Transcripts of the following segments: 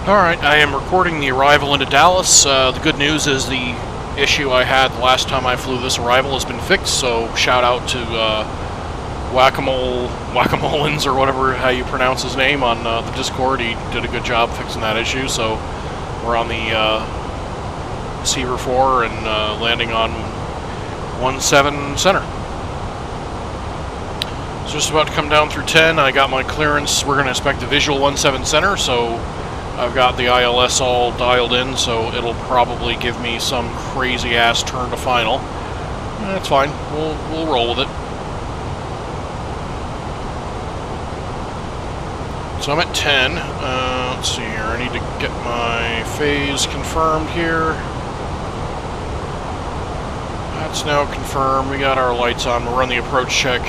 Alright, I am recording the arrival into Dallas. The good news is the issue I had the last time I flew this arrival has been fixed, so shout out to Whack-A-Molins, or whatever, how you pronounce his name, on the Discord. He did a good job fixing that issue, so we're on the Seaver 4 and landing on 17 center. It's just about to come down through 10. I got my clearance. We're going to inspect the visual 17 center, so I've got the ILS all dialed in, so it'll probably give me some crazy-ass turn to final. That's fine. We'll roll with it. So I'm at 10. Let's see here. I need to get my phase confirmed here. That's now confirmed. We got our lights on. We'll run the approach check.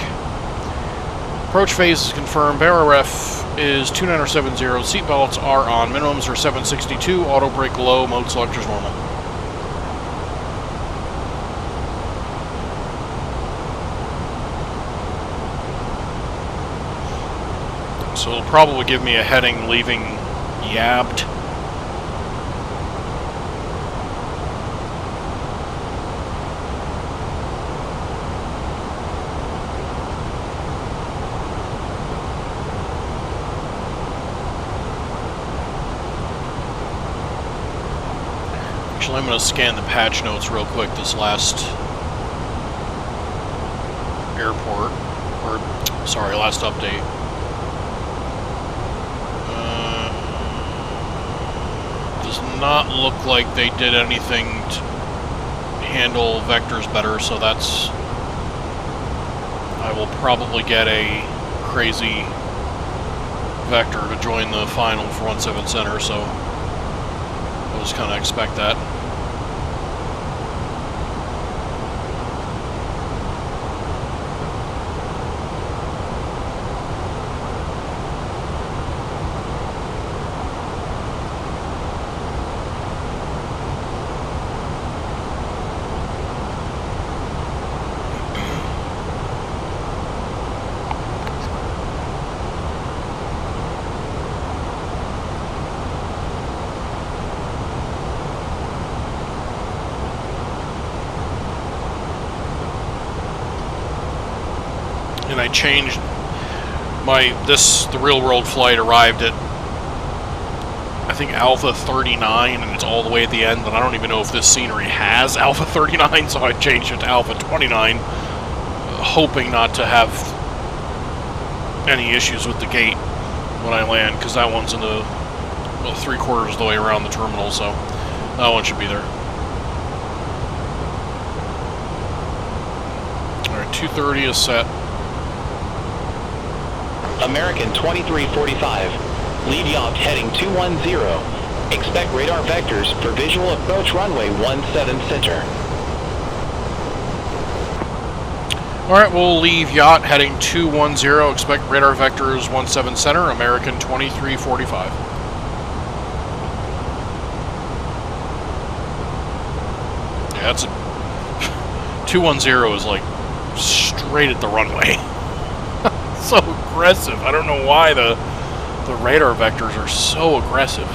Approach phase is confirmed. BRF is 2970. Seatbelts are on. Minimums are 762. Auto brake low. Mode selectors normal. So it'll probably give me a heading leaving Yabbed. I'm going to scan the patch notes real quick this last airport, or sorry, last update. Does not look like they did anything to handle vectors better, so that's... I will probably get a crazy vector to join the final for 17 center, so I'll just kind of expect that. And I changed the real world flight arrived at, I think, Alpha 39, and it's all the way at the end, and I don't even know if this scenery has Alpha 39, so I changed it to Alpha 29, hoping not to have any issues with the gate when I land, because that one's in the, well, 3/4 of the way around the terminal, so that one should be there. Alright, 230 is set. American 2345, lead yacht heading 210. Expect radar vectors for visual approach runway 17 center. Alright, we'll leave yacht heading 210. Expect radar vectors 17 center, American 2345. Yeah, that's a... 210 is like straight at the runway. So aggressive. I don't know why the radar vectors are so aggressive.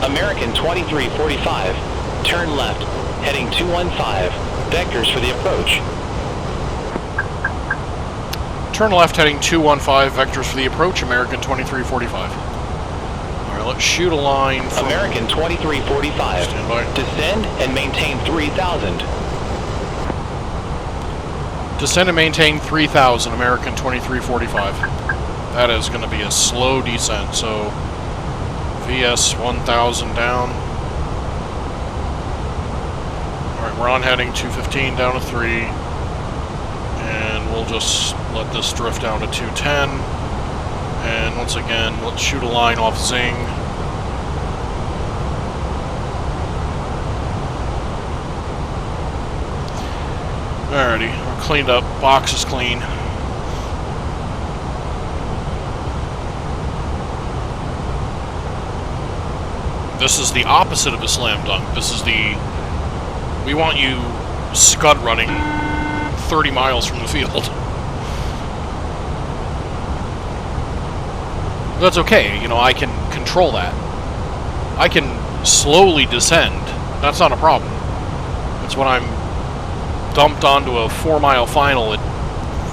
American 2345, turn left, heading 215. Vectors for the approach. Turn left heading 215, vectors for the approach, American 2345. Alright, let's shoot a line from... American 2345, stand by. Descend and maintain 3000. Descend and maintain 3000, American 2345. That is going to be a slow descent, so VS 1000 down. Alright, we're on heading 215 down to 3. And we'll just let this drift down to 210. And once again, let's shoot a line off Zing. Alrighty, we're cleaned up. Box is clean. This is the opposite of a slam dunk. This is the... We want you scud running 30 miles from the field. That's okay, you know, I can control that. I can slowly descend. That's not a problem. It's when I'm dumped onto a 4-mile final at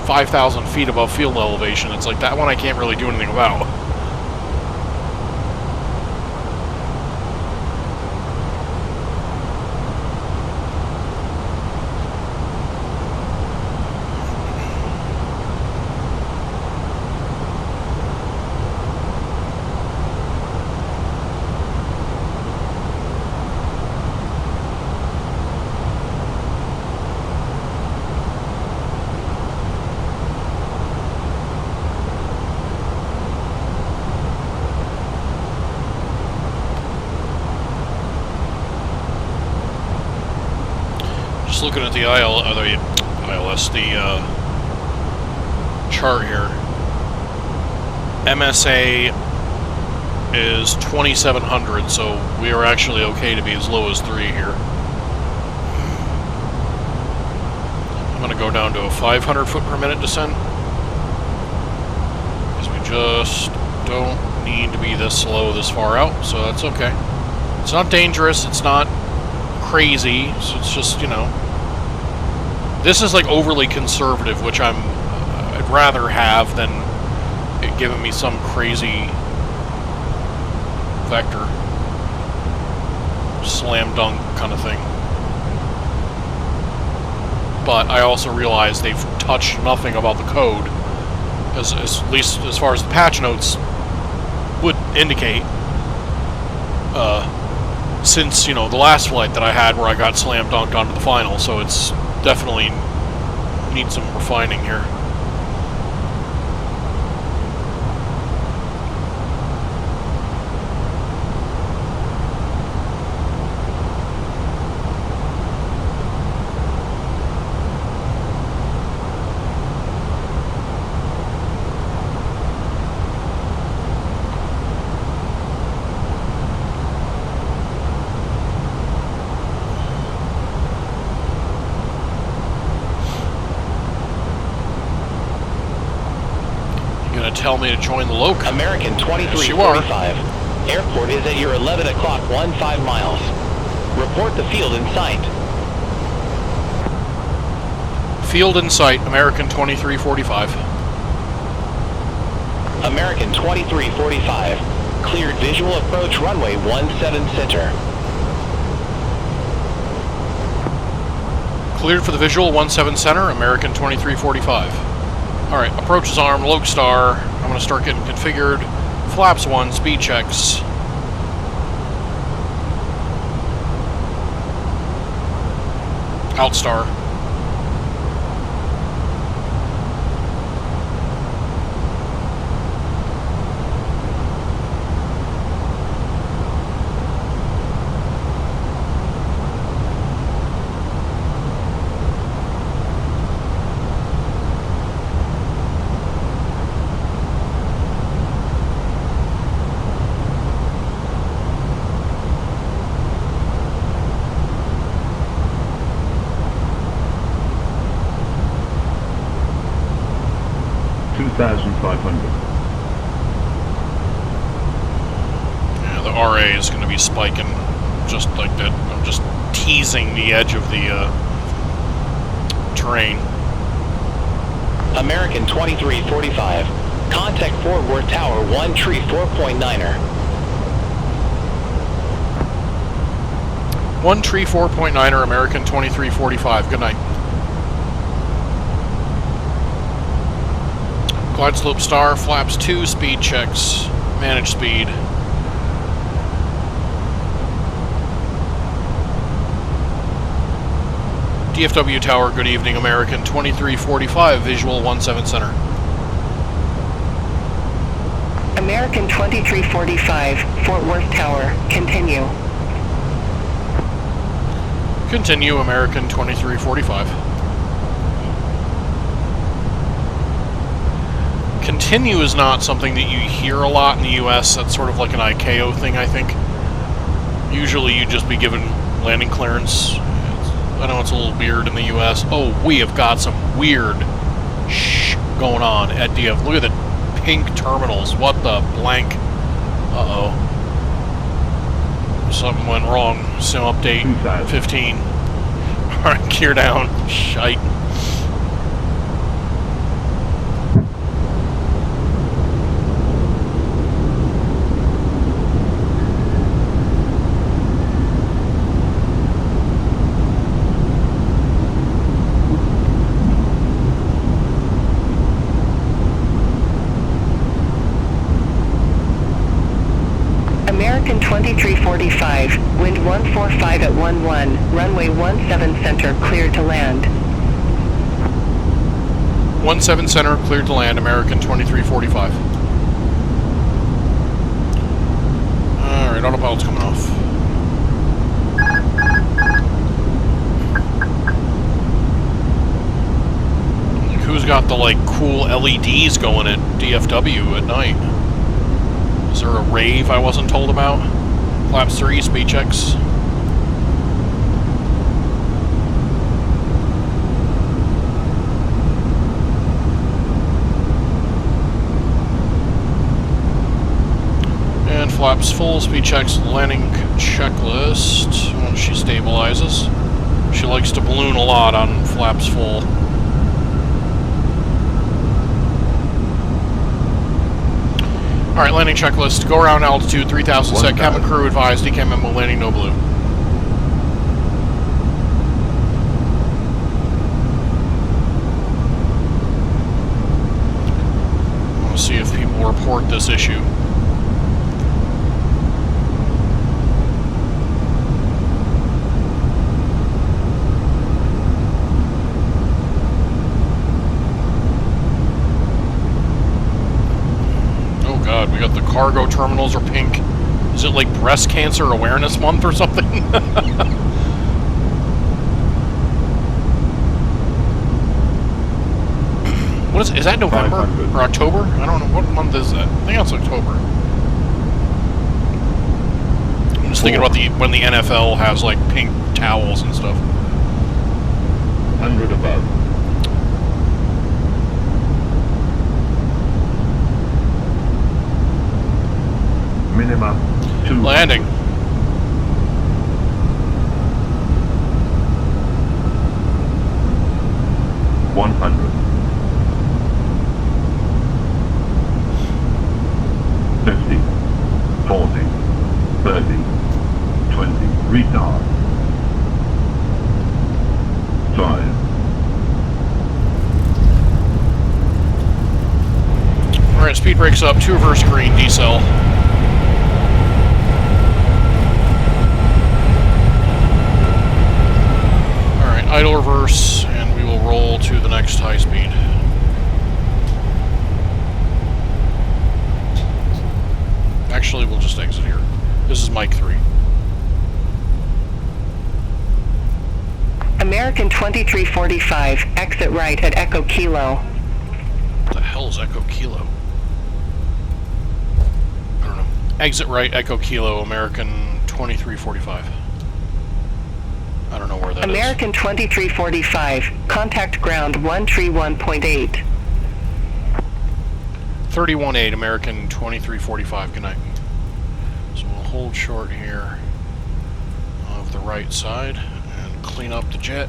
5,000 feet above field elevation. It's like that one I can't really do anything about. Just looking at the ILS, the chart here. MSA is 2,700, so we are actually okay to be as low as 3 here. I'm going to go down to a 500 foot per minute descent, because we just don't need to be this slow this far out, so that's okay. It's not dangerous, it's not crazy, so it's just, you know, this is like overly conservative, which I'd rather have than it giving me some crazy vector slam dunk kind of thing. But I also realize they've touched nothing about the code, at least as far as the patch notes would indicate. Since, you know, the last flight that I had where I got slam dunked onto the final, so it's definitely needs some refining here. Tell me to join the loc. American 2345. Airport is at your 11 o'clock 15 miles. Report the field in sight. Field in sight, American 2345. American 2345. Cleared visual approach runway 17 center. Cleared for the visual 17 center, American 2345. Alright, approach is armed, loc star. I'm going to start getting configured. Flaps 1, speed checks. Outstar. Yeah, the RA is going to be spiking just like that. I'm just teasing the edge of the terrain. American 2345. Contact Fort Worth Tower 1 tree 4.9er. 1 tree 4.9er, American 2345. Good night. Glide slope star, flaps 2, speed checks, manage speed. DFW tower, good evening, American 2345, visual 17 center. American 2345, Fort Worth tower, continue. Continue, American 2345. Continue is not something that you hear a lot in the US. That's sort of like an ICAO thing, I think. Usually you'd just be given landing clearance. I know it's a little weird in the US. Oh, we have got some weird going on at DF. Look at the pink terminals. What the blank? Uh-oh. Something went wrong. Sim update 15. Alright, gear down. Shite. American 2345, wind 145 at 11, runway 17 center, cleared to land. 17 center, cleared to land, American 2345. Alright, autopilot's coming off. Who's got the, like, cool LEDs going at DFW at night? Is there a rave I wasn't told about? Flaps 3, speed checks. And flaps full, speed checks, landing checklist once she stabilizes. She likes to balloon a lot on flaps full. Alright, landing checklist. Go around altitude 3,000 set. Cabin crew advised. DCAM memo landing, no blue. I want to see if people report this issue. God, we got the cargo terminals are pink. Is it like Breast Cancer Awareness Month or something? What is that November or October? I don't know. What month is that? I think it's October. I'm just thinking about when the NFL has like pink towels and stuff. 100 above. Minimum 2. Landing. $100. 50, 40, 30, 20. Retard. 5. All right, speed brakes up. 2 reverse green. Decel. Idle reverse, and we will roll to the next high speed. Actually, we'll just exit here. This is Mike 3. American 2345, exit right at Echo Kilo. What the hell is Echo Kilo? I don't know. Exit right, Echo Kilo, American 2345. I don't know where that American 2345, contact ground 131.8. 318, American 2345, good night. So we'll hold short here of the right side and clean up the jet.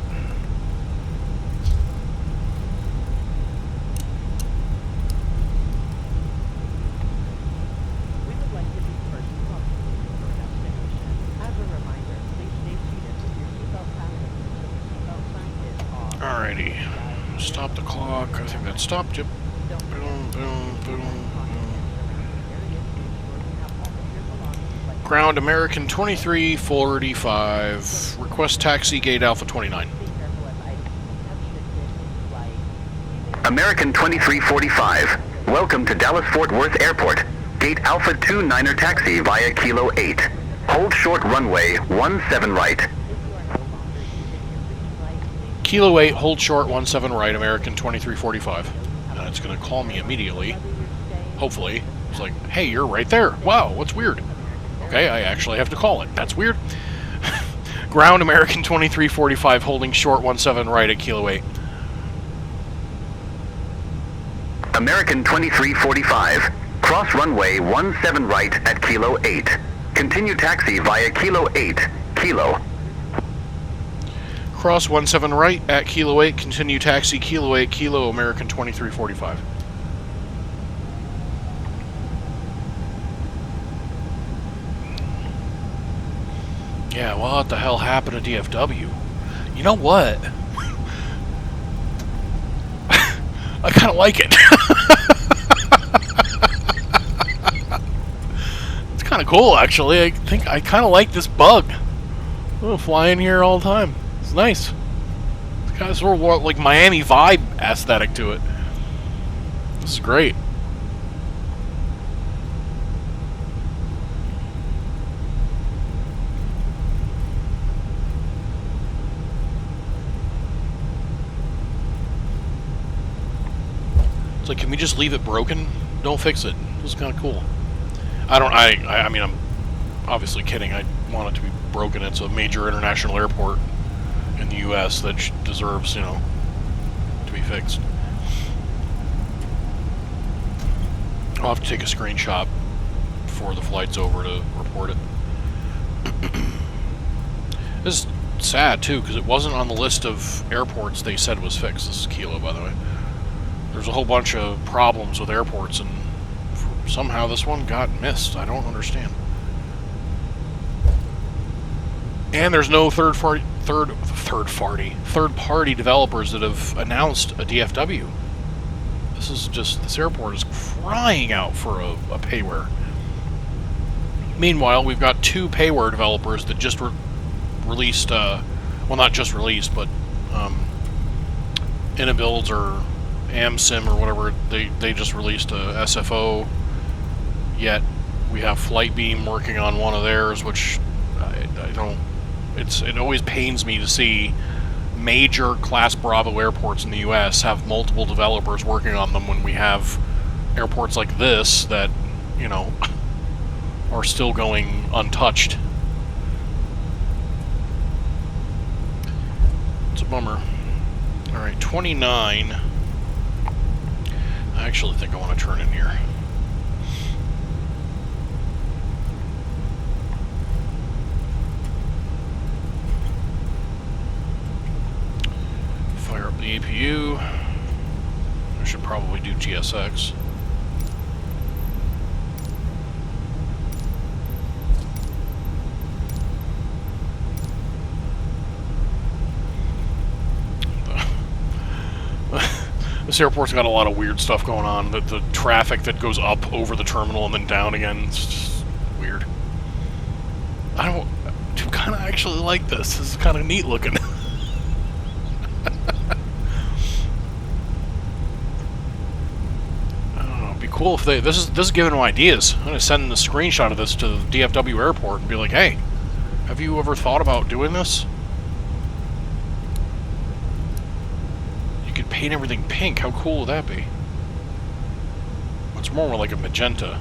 Alrighty, stop the clock. I think that stopped it. Boom, boom, boom, boom. Ground American 2345. Request taxi gate Alpha 29. American 2345. Welcome to Dallas Fort Worth Airport. Gate Alpha 29er taxi via Kilo 8. Hold short runway 17 right. Kilo 8, hold short 17 right, American 2345. And it's going to call me immediately. Hopefully. It's like, hey, you're right there. Wow, what's weird? Okay, I actually have to call it. That's weird. Ground American 2345 holding short 17 right at Kilo 8. American 2345, cross runway 17 right at Kilo 8. Continue taxi via Kilo 8, Kilo. Cross 17 right at Kilo 8, continue taxi Kilo 8, Kilo, American 2345. Yeah, well, what the hell happened to DFW? You know what? I kind of like it. It's kind of cool, actually. I think I kind of like this bug. Oh, fly in here all the time. It's nice. It's kind of sort of like Miami vibe aesthetic to it. This is great. It's like, can we just leave it broken? Don't fix it. This is kind of cool. I mean, I'm obviously kidding. I want it to be broken. It's a major international airport in the U.S. that deserves, you know, to be fixed. I'll have to take a screenshot before the flight's over to report it. This is sad, too, because it wasn't on the list of airports they said was fixed. This is Kilo, by the way. There's a whole bunch of problems with airports, and somehow this one got missed. I don't understand. And there's no third-party developers that have announced a DFW. This airport is crying out for a payware. Meanwhile, we've got two payware developers that just released, well, not just released, but Inabuilds or AmSim or whatever, they just released a SFO. Yet we have Flightbeam working on one of theirs, which I don't. It always pains me to see major Class Bravo airports in the U.S. have multiple developers working on them when we have airports like this that, you know, are still going untouched. It's a bummer. All right, 29. I actually think I want to turn in here. Fire up the APU. I should probably do GSX. This airport's got a lot of weird stuff going on. The traffic that goes up over the terminal and then down again, it's just weird. I kind of actually like this. This is kind of neat looking. I don't know, it'd be cool if they... This is giving them ideas. I'm going to send the screenshot of this to the DFW airport and be like, hey, have you ever thought about doing this? Paint everything pink. How cool would that be? It's more like a magenta.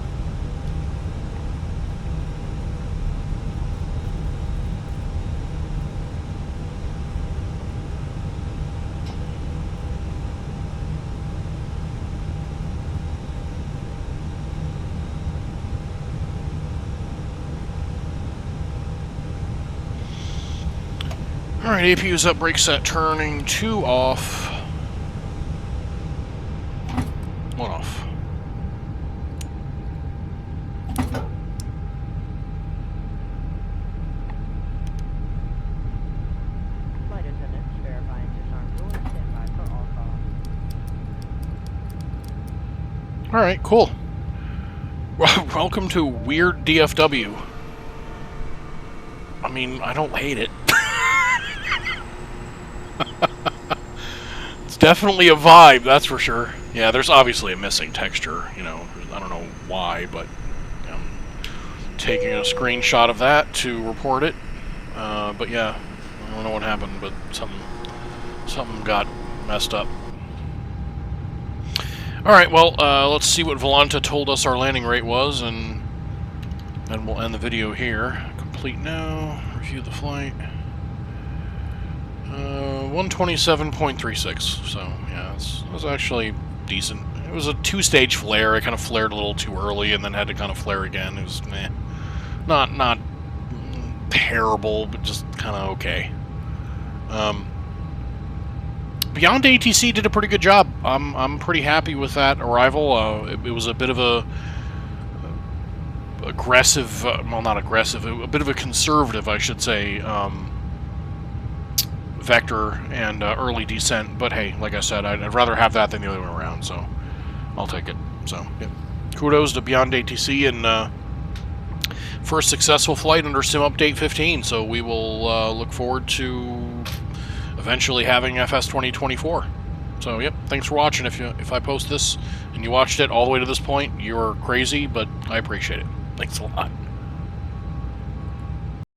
Alright, APU's up, brake set turning, 2 off. 1 off. Flight attendants verifying disarm rule and standby for all calls. Alright, cool. Welcome to Weird DFW. I mean, I don't hate it. It's definitely a vibe, that's for sure. Yeah, there's obviously a missing texture, you know. I don't know why, but I'm taking a screenshot of that to report it. But yeah, I don't know what happened, but something got messed up. Alright, well, let's see what Volanta told us our landing rate was, and And we'll end the video here. Complete now. Review the flight. 127.36. So, yeah, it was actually decent. It was a two-stage flare. It kind of flared a little too early and then had to kind of flare again. It was, meh. Not terrible, but just kind of okay. BeyondATC did a pretty good job. I'm pretty happy with that arrival. It was a bit of a aggressive, well, not aggressive, a bit of a conservative, I should say, vector and early descent. But hey, like I said, I'd rather have that than the other way around, so I'll take it. So, yeah. Kudos to BeyondATC and for a successful flight under Sim Update 15. So we will look forward to eventually having FS 2024. So, yep, thanks for watching. If I post this and you watched it all the way to this point, you're crazy, but I appreciate it. Thanks a lot.